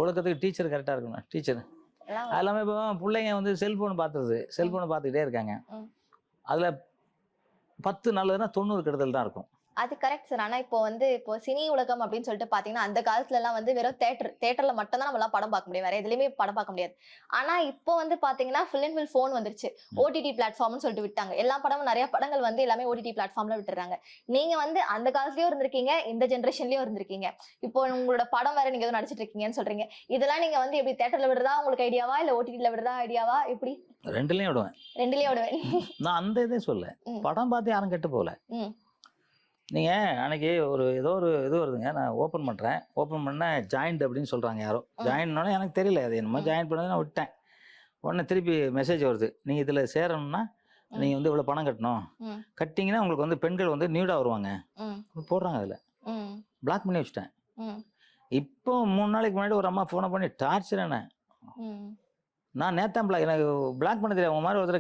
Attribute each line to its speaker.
Speaker 1: ஒழுக்கத்துக்கு teacher கரெக்டாக இருக்கணும். Teacher
Speaker 2: எல்லாம்
Speaker 1: அது இல்லாமல் இப்போ பிள்ளைங்க வந்து செல்ஃபோன் பார்த்துருது. செல்ஃபோனை பார்த்துக்கிட்டே இருக்காங்க. அதில் 10 நல்லதுன்னா 90 கெடுதல் தான் இருக்கும்.
Speaker 2: அது கரெக்ட் சார். ஆனா இப்போ சினி உலகம் அப்படின்னு சொல்லிட்டு பாத்தீங்கன்னா அந்த காலத்துல எல்லாம் வெறும் தேட்டர்ல மட்டும் தான் நம்மளால படம் பார்க்க முடியும், வேற எதுலயுமே படம் பார்க்க முடியாது. ஆனா இப்போ பாத்தீங்கன்னா ஃபுல் அண்ட் ஃபுல் போன் வந்துருச்சு. ஓடிடி பிளாட்ஃபார்ம்னு சொல்லிட்டு விட்டாங்க. எல்லா படமும் நிறைய படங்கள் எல்லாமே ஓடிடி பிளாட்ஃபார்ம்ல விட்டுறாங்க. நீங்க அந்த காலத்துலயும் இருந்திருக்கீங்க, இந்த ஜெனரேஷன்லயும் இருந்திருக்கீங்க. இப்போ உங்களோட படம் வேற நீங்க எதுவும் நடிச்சிட்டு இருக்கீங்கன்னு சொல்றீங்க. இதெல்லாம் நீங்க எப்படி தேட்டர்ல விடுறதா உங்களுக்கு ஐடியாவா, இல்ல ஓடிடில விடுறதா ஐடியாவா, எப்படி?
Speaker 1: ரெண்டுலயும் விடுவேன்.
Speaker 2: ரெண்டுலயும் விடுவேன்.
Speaker 1: நான் அந்த இதே சொல்ல, படம் பார்த்து யாரும் கெட்டு போகல. நீங்கள் அன்றைக்கி ஏதோ ஒரு இது வருதுங்க, நான் ஓப்பன் பண்ணுறேன். ஓப்பன் பண்ணால் ஜாயிண்ட் அப்படின்னு சொல்கிறாங்க யாரோ. ஜாயின்னோடனே எனக்கு தெரியல அது என்னமோ ஜாயின் பண்ணது, நான் விட்டேன். உடனே திருப்பி மெசேஜ் வருது, நீங்கள் இதில் சேரணும்னா நீங்கள் இவ்வளோ பணம் கட்டணும். கட்டிங்கன்னா உங்களுக்கு பெண்கள் நியூடாக வருவாங்க போடுறாங்க. அதில் பிளாக் பண்ணி வச்சுட்டேன். இப்போ 3 நாளைக்கு முன்னாடி ஒரு அம்மா ஃபோனை பண்ணி டார்ச்சர் என்ன. நான் நேத்தான் எனக்கு பிளாக் பண்ண தெரியாது. உங்க மாதிரி ஒருத்தர்